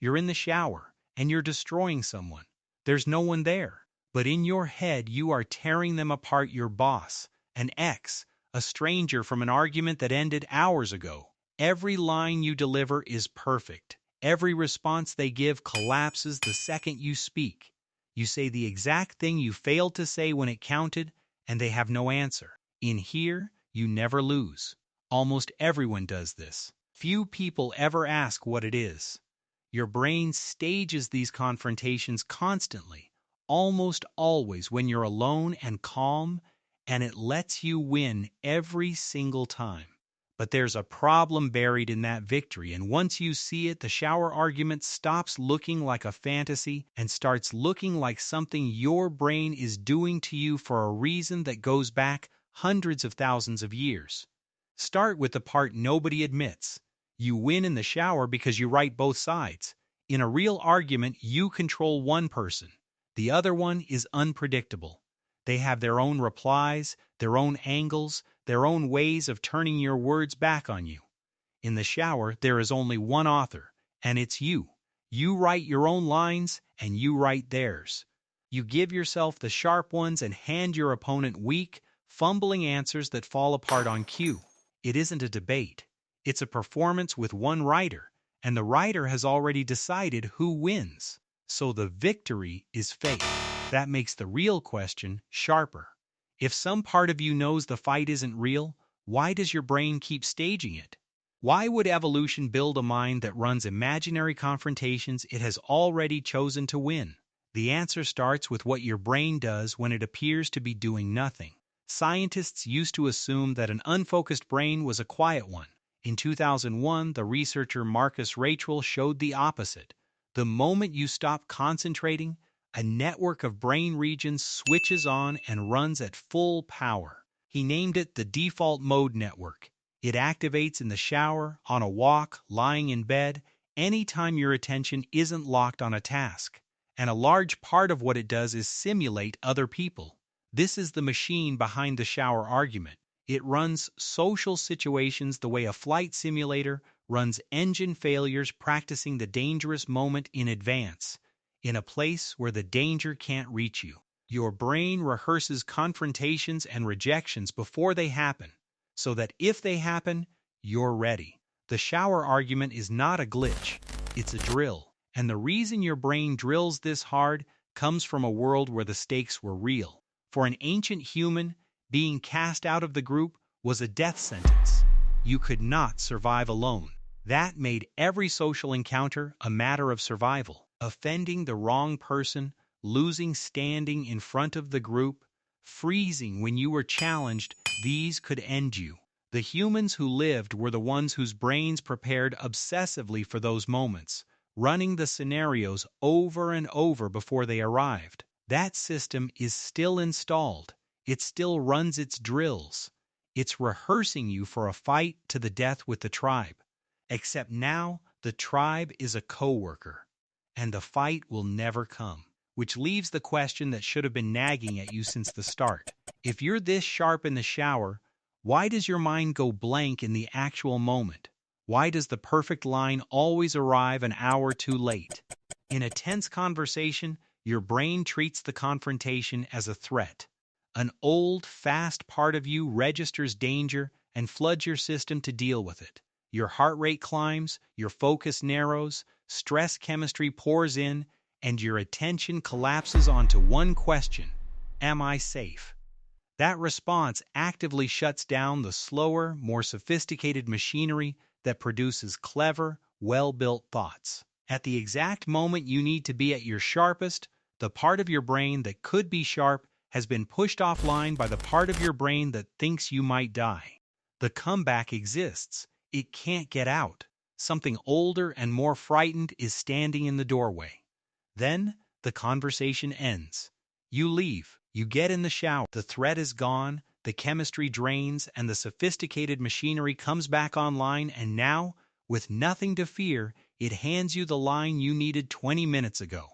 You're in the shower, and you're destroying someone. There's no one there. But in your head, you are tearing them apart: your boss, an ex, a stranger from an argument that ended hours ago. Every line you deliver is perfect. Every response they give collapses the second you speak. You say the exact thing you failed to say when it counted, and they have no answer. In here, you never lose. Almost everyone does this. Few people ever ask what it is. Your brain stages these confrontations constantly, almost always when you're alone and calm, and it lets you win every single time. But there's a problem buried in that victory, and once you see it, the shower argument stops looking like a fantasy and starts looking like something your brain is doing to you for a reason that goes back hundreds of thousands of years. Start with the part nobody admits. You win in the shower because you right both sides. In a real argument, you control one person. The other one is unpredictable. They have their own replies, their own angles, their own ways of turning your words back on you. In the shower, there is only one author, and it's you. You write your own lines, and you write theirs. You give yourself the sharp ones and hand your opponent weak, fumbling answers that fall apart on cue. It isn't a debate. It's a performance with one writer, and the writer has already decided who wins. So the victory is fake. That makes the real question sharper. If some part of you knows the fight isn't real, why does your brain keep staging it? Why would evolution build a mind that runs imaginary confrontations it has already chosen to win? The answer starts with what your brain does when it appears to be doing nothing. Scientists used to assume that an unfocused brain was a quiet one. In 2001, the researcher Marcus Raichle showed the opposite. The moment you stop concentrating, a network of brain regions switches on and runs at full power. He named it the default mode network. It activates in the shower, on a walk, lying in bed, anytime your attention isn't locked on a task. And a large part of what it does is simulate other people. This is the machine behind the shower argument. It runs social situations the way a flight simulator runs engine failures, practicing the dangerous moment in advance, in a place where the danger can't reach you. Your brain rehearses confrontations and rejections before they happen, so that if they happen, you're ready. The shower argument is not a glitch, it's a drill. And the reason your brain drills this hard comes from a world where the stakes were real. For an ancient human, being cast out of the group was a death sentence. You could not survive alone. That made every social encounter a matter of survival. Offending the wrong person, losing standing in front of the group, freezing when you were challenged, these could end you. The humans who lived were the ones whose brains prepared obsessively for those moments, running the scenarios over and over before they arrived. That system is still installed. It still runs its drills. It's rehearsing you for a fight to the death with the tribe. Except now, the tribe is a coworker, and the fight will never come. Which leaves the question that should have been nagging at you since the start. If you're this sharp in the shower, why does your mind go blank in the actual moment? Why does the perfect line always arrive an hour too late? In a tense conversation, your brain treats the confrontation as a threat. An old, fast part of you registers danger and floods your system to deal with it. Your heart rate climbs, your focus narrows, stress chemistry pours in, and your attention collapses onto one question: am I safe? That response actively shuts down the slower, more sophisticated machinery that produces clever, well-built thoughts. At the exact moment you need to be at your sharpest, the part of your brain that could be sharp has been pushed offline by the part of your brain that thinks you might die. The comeback exists. It can't get out. Something older and more frightened is standing in the doorway. Then the conversation ends. You leave. You get in the shower. The threat is gone, the chemistry drains, and the sophisticated machinery comes back online, and now, with nothing to fear, it hands you the line you needed 20 minutes ago.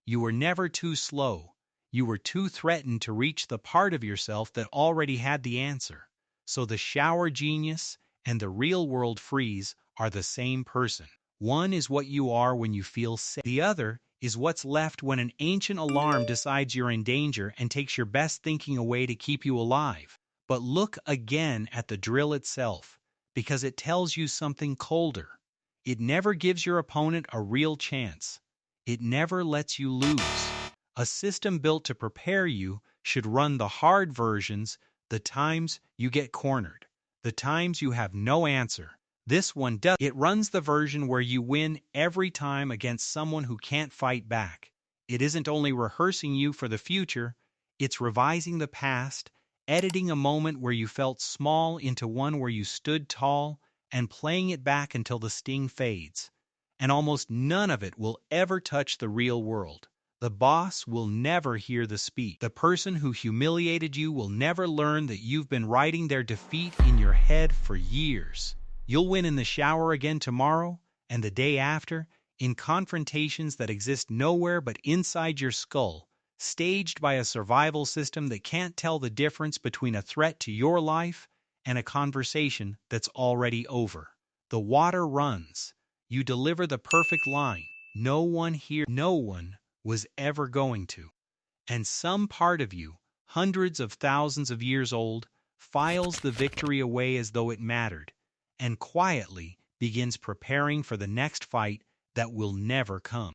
You were never too slow. You were too threatened to reach the part of yourself that already had the answer. So the shower genius and the real-world freeze are the same person. One is what you are when you feel safe. The other is what's left when an ancient alarm decides you're in danger and takes your best thinking away to keep you alive. But look again at the drill itself, because it tells you something colder. It never gives your opponent a real chance. It never lets you lose. A system built to prepare you should run the hard versions, the times you get cornered, the times you have no answer. This one does. It runs the version where you win every time against someone who can't fight back. It isn't only rehearsing you for the future, it's revising the past, editing a moment where you felt small into one where you stood tall, and playing it back until the sting fades. And almost none of it will ever touch the real world. The boss will never hear the speech. The person who humiliated you will never learn that you've been writing their defeat in your head for years. You'll win in the shower again tomorrow, and the day after, in confrontations that exist nowhere but inside your skull, staged by a survival system that can't tell the difference between a threat to your life and a conversation that's already over. The water runs. You deliver the perfect line. No one was ever going to. And some part of you, hundreds of thousands of years old, files the victory away as though it mattered, and quietly begins preparing for the next fight that will never come.